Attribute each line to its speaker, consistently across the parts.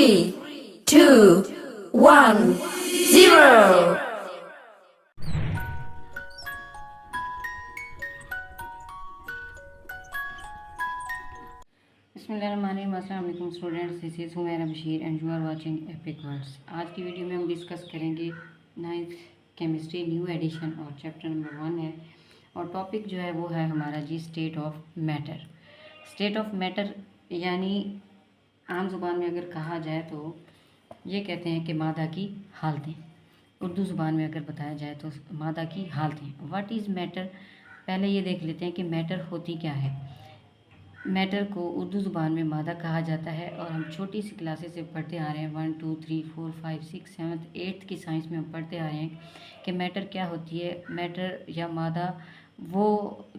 Speaker 1: 2, 1, 0.
Speaker 2: अस्सलामुअलैकुम students, this is Humaira Bashir and you are watching epic words. आज की वीडियो में हम डिस्कस करेंगे 9th केमिस्ट्री न्यू एडिशन और चैप्टर नंबर 1 है। और टॉपिक जो है वो है हमारा जी state of matter. State of matter यानी आम ज़ुबान में अगर कहा जाए तो ये कहते हैं कि मादा की हालतें। उर्दू ज़ुबान में अगर बताया जाए तो मादा की हालतें। व्हाट इज़ मैटर, पहले ये देख लेते हैं कि मैटर होती क्या है। मैटर को उर्दू ज़ुबान में मादा कहा जाता है और हम छोटी सी क्लासेस से पढ़ते आ रहे हैं 1 2 3 4 5 6 7 8 की साइंस में हम पढ़ते आ रहे हैं कि मैटर क्या होती है। मैटर या मादा वो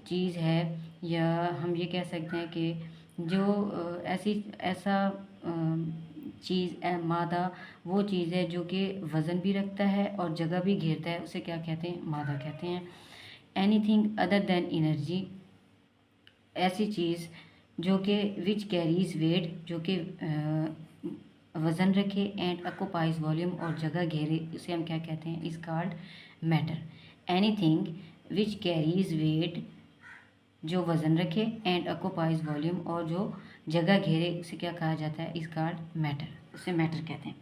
Speaker 2: चीज़ है, या हम ये कह सकते हैं कि जो ऐसा चीज़ मादा वो चीज़ है जो कि वज़न भी रखता है और जगह भी घेरता है, उसे क्या कहते हैं, मादा कहते हैं। एनीथिंग अदर देन एनर्जी, ऐसी चीज़ जो कि विच कैरीज वेट, जो कि वज़न रखे, एंड ऑक्यूपाइज वॉल्यूम और जगह घेरे, उसे हम क्या कहते हैं, is called matter. Anything which carries weight, जो वज़न रखे, एंड ऑक्यूपाइज वॉल्यूम और जो जगह घेरे, उसे क्या कहा जाता है, इज कॉल्ड मैटर, उसे मैटर कहते हैं।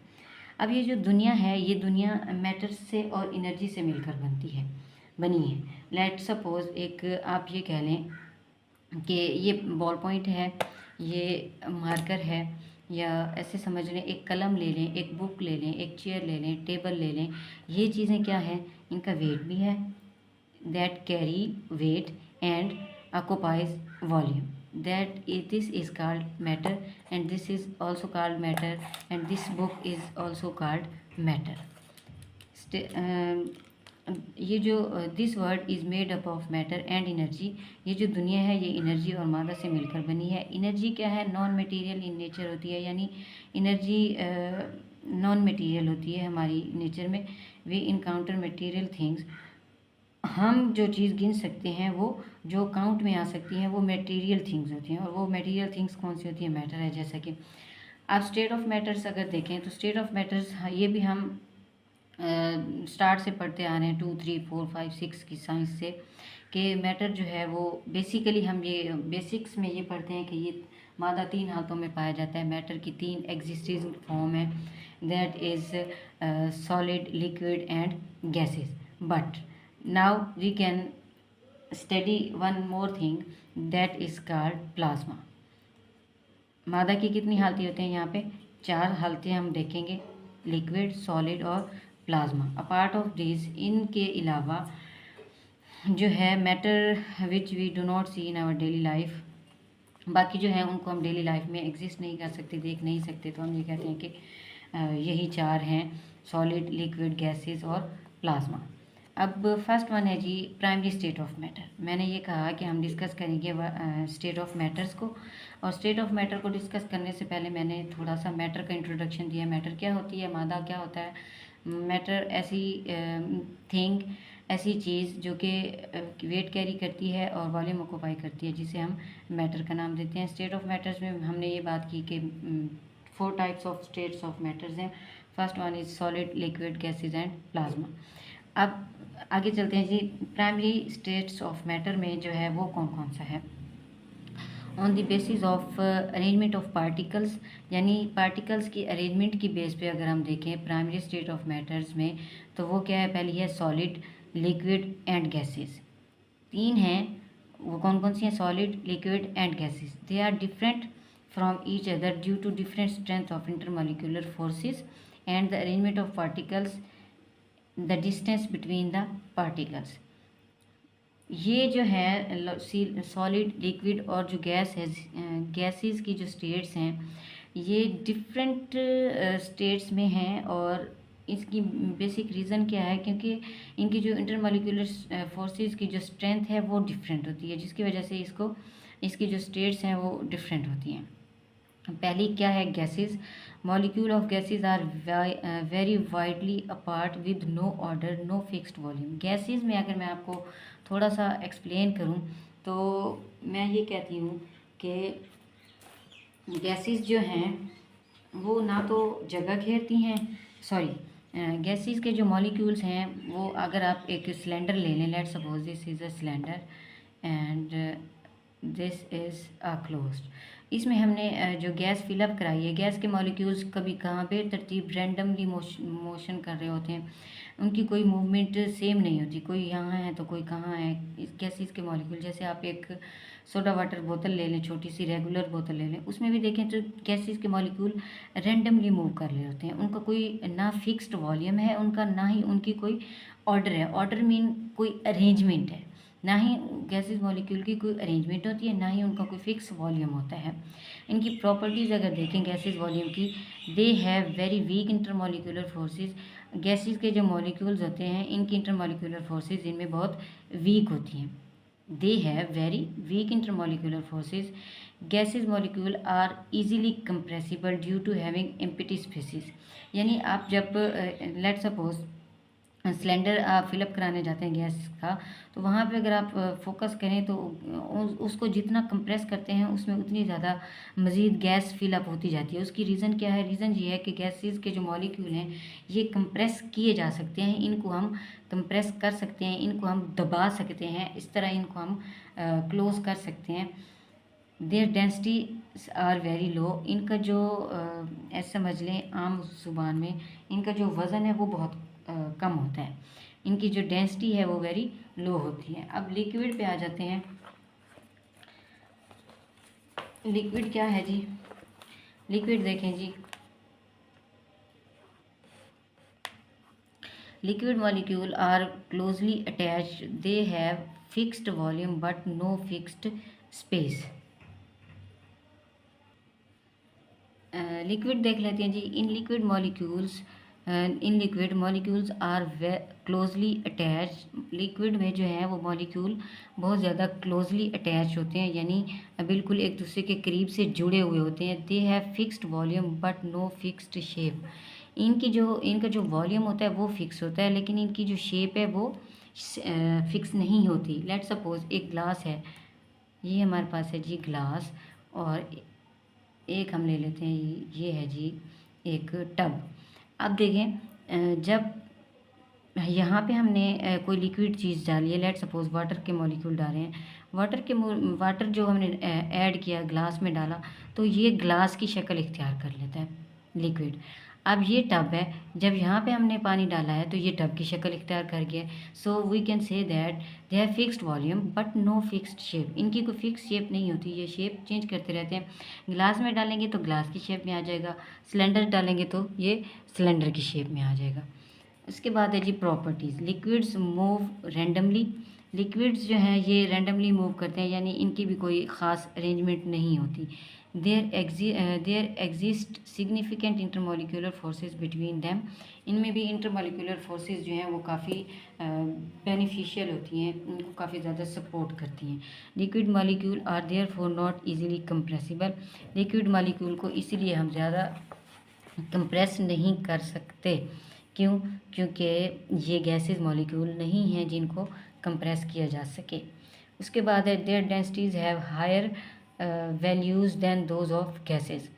Speaker 2: अब ये जो दुनिया है, ये दुनिया मैटर से और एनर्जी से मिलकर बनी है। लेट सपोज एक आप ये कह लें कि ये बॉल पॉइंट है, ये मार्कर है, या ऐसे समझ लें एक कलम ले लें, एक बुक ले लें, एक चेयर ले लें, टेबल ले लें। ये चीज़ें क्या है, इनका वेट भी है, that carry weight and occupies volume, that this is called matter and this is also called matter and this book is also called matter. ये जो this world is made up of matter and energy, ये जो दुनिया है ये energy और मादा से मिलकर बनी है। एनर्जी क्या है, नॉन मटेरियल इन नेचर होती है, यानी एनर्जी नॉन मटेरियल होती है हमारी नेचर में। वी इनकाउंटर मटेरियल थिंग्स, हम जो चीज़ गिन सकते हैं वो जो काउंट में आ सकती हैं वो मटेरियल थिंग्स होती हैं, और वो मटेरियल थिंग्स कौन सी होती है, मैटर है। जैसा कि आप स्टेट ऑफ मैटर्स अगर देखें तो स्टेट ऑफ मैटर्स ये भी हम स्टार्ट से पढ़ते आ रहे हैं 2 3 4 5 6 की साइंस से, कि मैटर जो है वो बेसिकली हम ये बेसिक्स में ये पढ़ते हैं कि ये मादा 3 हालतों में पाया जाता है। मैटर की 3 एग्जिस्टिंग फॉर्म है, that is solid, liquid and gases. But now we can study one more thing, that is called plasma. मादा की कितनी हालतें होती हैं, यहाँ पे 4 हालतें हम देखेंगे, लिक्विड, सॉलिड और प्लाज्मा। अपार्ट ऑफ दिस, इनके अलावा जो है matter which we do not see in our daily life, बाकी जो है उनको हम डेली लाइफ में एग्जिस्ट नहीं कर सकते, देख नहीं सकते, तो हम ये कहते हैं कि यही 4 हैं, सॉलिड, लिक्विड, गैसेस और प्लाज्मा। अब फर्स्ट वन है जी प्राइमरी स्टेट ऑफ मैटर। मैंने ये कहा कि हम डिस्कस करेंगे स्टेट ऑफ मैटर्स को, और स्टेट ऑफ मैटर को डिस्कस करने से पहले मैंने थोड़ा सा मैटर का इंट्रोडक्शन दिया। मैटर क्या होती है, मादा क्या होता है। मैटर ऐसी थिंग, ऐसी चीज़ जो कि वेट कैरी करती है और वॉल्यूम ऑक्यूपाई करती है, जिसे हम मैटर का नाम देते हैं। स्टेट ऑफ मैटर्स में हमने ये बात की कि 4 types of states of matters हैं। First one is solid, liquid, gases and plasma. अब आगे चलते हैं जी, प्राइमरी स्टेट्स ऑफ मैटर में जो है वो कौन कौन सा है। On the basis of arrangement of particles, यानी पार्टिकल्स की अरेंजमेंट की बेस पे अगर हम देखें प्राइमरी स्टेट ऑफ मैटर्स में, तो वो क्या है, पहली है सॉलिड, लिक्विड एंड गैसेस। 3 हैं, वो कौन कौन सी हैं, solid, liquid and gases. They are different from each other due to different strength of intermolecular forces and the arrangement of particles, the distance between the particles. ये जो है solid, liquid और जो गैस है, गैसेस की जो states हैं ये डिफरेंट स्टेट्स में हैं, और इसकी बेसिक रीज़न क्या है, क्योंकि इनकी जो इंटरमोलिकुलर फोर्सेस की जो स्ट्रेंथ है वो डिफरेंट होती है, जिसकी वजह से इसकी जो स्टेट्स हैं वो डिफरेंट होती हैं। पहली क्या है, gases. Molecule of gases are very widely apart with no order, no fixed volume. Gases में अगर मैं आपको थोड़ा सा एक्सप्लेन करूं तो मैं ये कहती हूँ कि गैसेस जो हैं वो ना तो जगह घेरती हैं, सॉरी, गैसेस के जो मॉलिक्यूल्स हैं वो, अगर आप एक सिलेंडर ले लें, let's suppose this is a cylinder and this is a closed, इसमें हमने जो गैस फिलअप कराई है, गैस के मॉलिक्यूल्स कभी कहाँ पे तरतीब रैंडमली मोशन कर रहे होते हैं, उनकी कोई मूवमेंट सेम नहीं होती, कोई यहाँ है तो कोई कहाँ है। इस गैसेस के मॉलिक्यूल, जैसे आप एक सोडा वाटर बोतल ले लें, छोटी सी रेगुलर बोतल ले लें, उसमें भी देखें तो गैसेस के मॉलिक्यूल रैंडमली मूव कर रहे होते हैं, उनका कोई ना फिक्स्ड वॉल्यूम है उनका, ना ही उनकी कोई ऑर्डर है। ऑर्डर मीन कोई अरेंजमेंट है, ना ही गैसेस मॉलिक्यूल की कोई अरेंजमेंट होती है, ना ही उनका कोई फिक्स वॉल्यूम होता है। इनकी प्रॉपर्टीज़ अगर देखें गैसेस वॉल्यूम की, दे have very weak intermolecular forces, gases के जो मॉलिक्यूल्स होते हैं इनकी इंटरमॉलिक्यूलर फोर्सेस इनमें बहुत वीक होती हैं। They have very weak intermolecular forces, gases molecule are easily compressible due to having empty spaces, यानी आप जब लेट सपोज सिलेंडर आप फिलअप कराने जाते हैं गैस का, तो वहाँ पे अगर आप फोकस करें तो उसको जितना कंप्रेस करते हैं उसमें उतनी ज़्यादा मज़ीद गैस फिलअप होती जाती है। उसकी रीज़न क्या है? रीज़न ये है कि गैसेस के जो मॉलिक्यूल हैं ये कंप्रेस किए जा सकते हैं, इनको हम कंप्रेस कर सकते हैं, इनको हम दबा सकते हैं, इस तरह इनको हम क्लोज कर सकते हैं। Their density are very low, इनका जो ऐसे समझ लें आम जुबान में, इनका जो वज़न है वो बहुत कम होता है, इनकी जो डेंसिटी है वो वेरी लो होती है। अब लिक्विड पे आ जाते हैं। लिक्विड क्या है जी? लिक्विड देखें जी, liquid molecule are closely attached, they have fixed volume but no fixed space. Liquid देख लेते हैं जी। In liquid molecules are closely attach, liquid में जो है वो मॉलिक्यूल बहुत ज़्यादा क्लोजली अटैच होते हैं, यानी बिल्कुल एक दूसरे के करीब से जुड़े हुए होते हैं। They have fixed volume but no fixed shape, इनका जो वॉल्यूम होता है वो फिक्स होता है, लेकिन इनकी जो शेप है वो फिक्स नहीं होती। लेट सपोज एक ग्लास है, ये हमारे पास है जी ग्लास, और एक हम ले लेते हैं, ये है जी एक टब। अब देखें जब यहाँ पे हमने कोई लिक्विड चीज़ डाली है, लेट सपोज वाटर के मॉलिक्यूल डाले हैं, वाटर जो हमने ऐड किया ग्लास में डाला, तो ये ग्लास की शक्ल इख्तियार कर लेता है लिक्विड। अब ये टब है, जब यहाँ पे हमने पानी डाला है तो ये टब की शक्ल इख्तियार कर गया। So we can say that they have fixed volume but no fixed shape, इनकी कोई फिक्स शेप नहीं होती, ये शेप चेंज करते रहते हैं। ग्लास में डालेंगे तो ग्लास की शेप में आ जाएगा, सिलेंडर डालेंगे तो ये सिलेंडर की शेप में आ जाएगा। उसके बाद है जी properties. Liquids move randomly, liquids जो हैं ये रैंडमली मूव करते हैं, यानी इनकी भी कोई ख़ास अरेंजमेंट नहीं होती। There exist significant intermolecular forces between them, इनमें भी इंटरमॉलिक्यूलर फोर्सेस जो हैं वो काफ़ी बेनिफिशियल होती हैं, उनको काफ़ी ज़्यादा सपोर्ट करती हैं। Liquid molecule are therefore not easily compressible, liquid molecule को इसीलिए हम ज़्यादा कंप्रेस नहीं कर सकते। क्यों? क्योंकि ये गैसेस मॉलिक्यूल नहीं हैं जिनको कंप्रेस किया जा सके। उसके बाद है their densities have higher values than those of gases.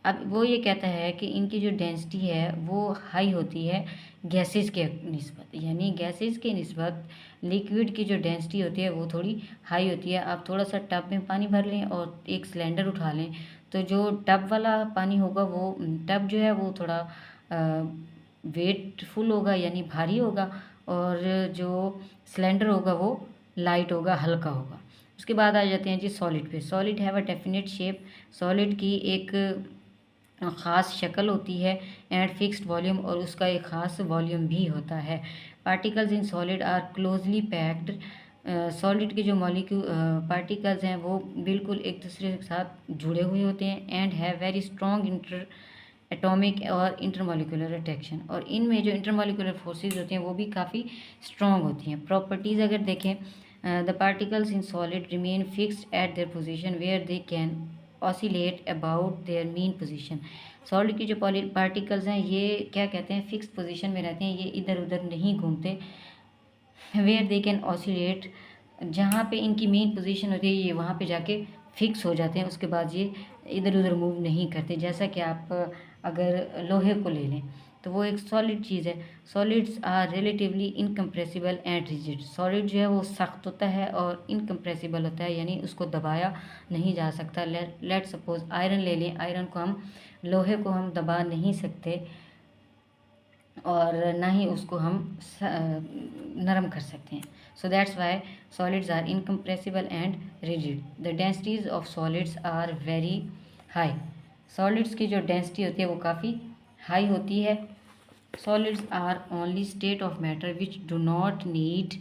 Speaker 2: अब वो ये कहता है कि इनकी जो डेंसिटी है वो हाई होती है गैसेस के निस्बत, यानी गैसेस के निस्बत लिक्विड की जो डेंसिटी होती है वो थोड़ी हाई होती है। आप थोड़ा सा टब में पानी भर लें और एक सिलेंडर उठा लें, तो जो टब वाला पानी होगा वो टब जो है वो थोड़ा वेटफुल होगा, यानी भारी होगा, और जो सिलेंडर होगा वो लाइट होगा, हल्का होगा। उसके बाद आ जाते हैं जी सॉलिड पे। Solid have a definite shape, solid की एक ख़ास शक्ल होती है, एंड फिक्स्ड वॉल्यूम, और उसका एक ख़ास वॉल्यूम भी होता है। Particles in solid are closely packed, solid के जो मॉलिक्यूल पार्टिकल्स हैं वो बिल्कुल एक दूसरे के साथ जुड़े हुए होते हैं, and have very strong inter atomic और इंटरमॉलिक्यूलर अट्रैक्शन, और इनमें जो इंटरमॉलिक्यूलर फोर्सेस होती हैं वो भी काफ़ी स्ट्रॉन्ग होती हैं। प्रॉपर्टीज़ अगर देखें, the particles in solid remain fixed at their position where they can oscillate about their mean position. Solid की जो पार्टिकल्स हैं ये क्या कहते हैं, फिक्स पोजीशन में रहते हैं, ये इधर उधर नहीं घूमते। वेयर दे कैन ऑसिलेट, जहाँ पे इनकी मेन पोजीशन होती है ये वहाँ पे जाके फिक्स हो जाते हैं, उसके बाद ये इधर उधर मूव नहीं करते। जैसा कि आप अगर लोहे को ले लें तो वो एक सॉलिड चीज़ है। Solids are relatively incompressible and rigid. Solid जो है वो सख्त होता है और इनकम्प्रेसिबल होता है, यानी उसको दबाया नहीं जा सकता। लेट सपोज आयरन ले लें, आयरन को हम, लोहे को हम दबा नहीं सकते और ना ही उसको हम नरम कर सकते हैं। So that's why solids are incompressible and rigid. The densities of solids are very high. Solids की जो डेंसिटी होती है वो काफ़ी हाई होती है। Solids are only state of matter which do not need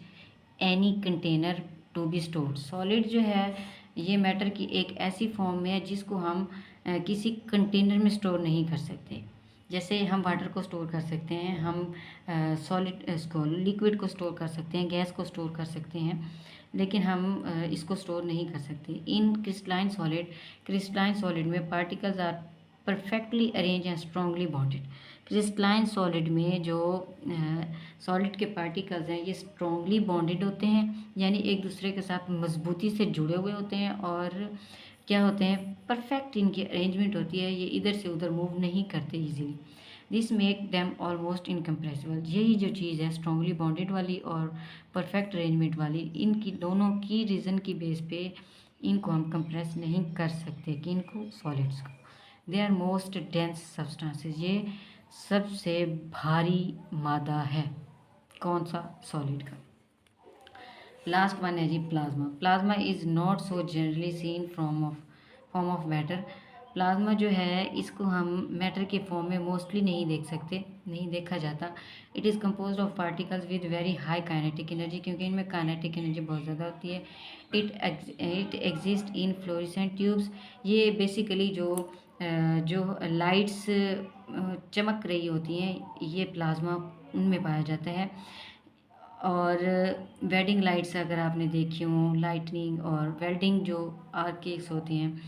Speaker 2: any container to be stored. Solid जो है ये मैटर की एक ऐसी फॉर्म में है जिसको हम किसी कंटेनर में स्टोर नहीं कर सकते। जैसे हम वाटर को स्टोर कर सकते हैं, हम सॉलिड इसको लिक्विड को स्टोर कर सकते हैं, गैस को स्टोर कर सकते हैं, लेकिन हम इसको स्टोर नहीं कर सकते। इन क्रिस्टलाइन सॉलिड में particles are perfectly arrange and strongly bonded. Crystalline solid में जो सॉलिड के पार्टिकल्स हैं ये स्ट्रांगली बॉन्डेड होते हैं, यानी एक दूसरे के साथ मजबूती से जुड़े हुए होते हैं और क्या होते हैं, परफेक्ट इनकी अरेंजमेंट होती है, ये इधर से उधर मूव नहीं करते easily. This make them almost incompressible. यही जो चीज़ है स्ट्रांगली बॉन्डेड वाली और परफेक्ट अरेंजमेंट वाली, इनकी दोनों की रीज़न की बेस पे इनको हम कंप्रेस नहीं कर सकते कि इनको सॉलिड्स को। They are most dense substances. ये सबसे भारी मादा है। कौन सा? सॉलिड का। लास्ट वन है जी plasma. Plasma is not so generally seen form of matter. Plasma जो है इसको हम मैटर के फॉर्म में मोस्टली नहीं देख सकते, नहीं देखा जाता। It is compose of particles with very high kinetic energy, क्योंकि इनमें काइनेटिक एनर्जी बहुत ज़्यादा होती है। It exist in fluorescent tubes. ये बेसिकली जो लाइट्स चमक रही होती हैं ये प्लाज्मा उनमें पाया जाता है। और वेडिंग लाइट्स अगर आपने देखी हो, लाइटनिंग और वेल्डिंग जो आर्केक्स होती हैं,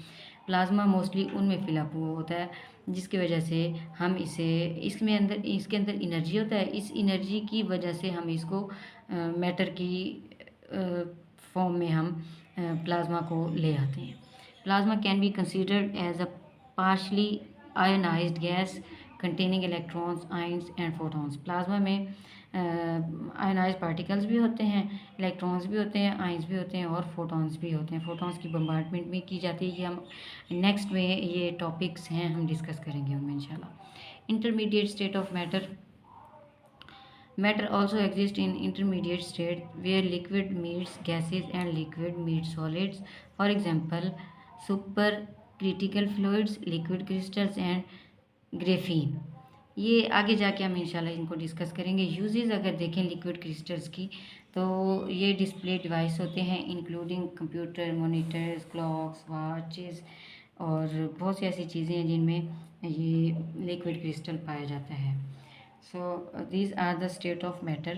Speaker 2: प्लाज्मा मोस्टली उनमें फिलअप हुआ होता है, जिसकी वजह से हम इसके अंदर एनर्जी होता है। इस एनर्जी की वजह से हम इसको मैटर की फॉर्म में हम प्लाज्मा को ले आते हैं। Plasma can be considered as a partially ionized gas containing electrons, ions and photons. Plasma में आयोनाइज पार्टिकल्स भी होते हैं, इलेक्ट्रॉन्स भी होते हैं, आयंस भी होते हैं और फोटॉन्स भी होते हैं। फोटॉन्स की बम्बार्डमेंट भी की जाती है। ये हम नेक्स्ट में ये टॉपिक्स हैं हम डिस्कस करेंगे उनमें इंशाल्लाह। Intermediate state of matter. Matter also exists in intermediate state where liquid meets gases and liquid meets solids. For example, supercritical fluids, liquid crystals and graphene. ये आगे जाके हम इंशाल्लाह इनको डिस्कस करेंगे। यूजेस अगर देखें लिक्विड क्रिस्टल्स की तो ये डिस्प्ले डिवाइस होते हैं including computer, monitors, clocks, watches और बहुत सी ऐसी चीज़ें हैं जिनमें ये लिक्विड क्रिस्टल पाया जाता है। So these are the state of matter.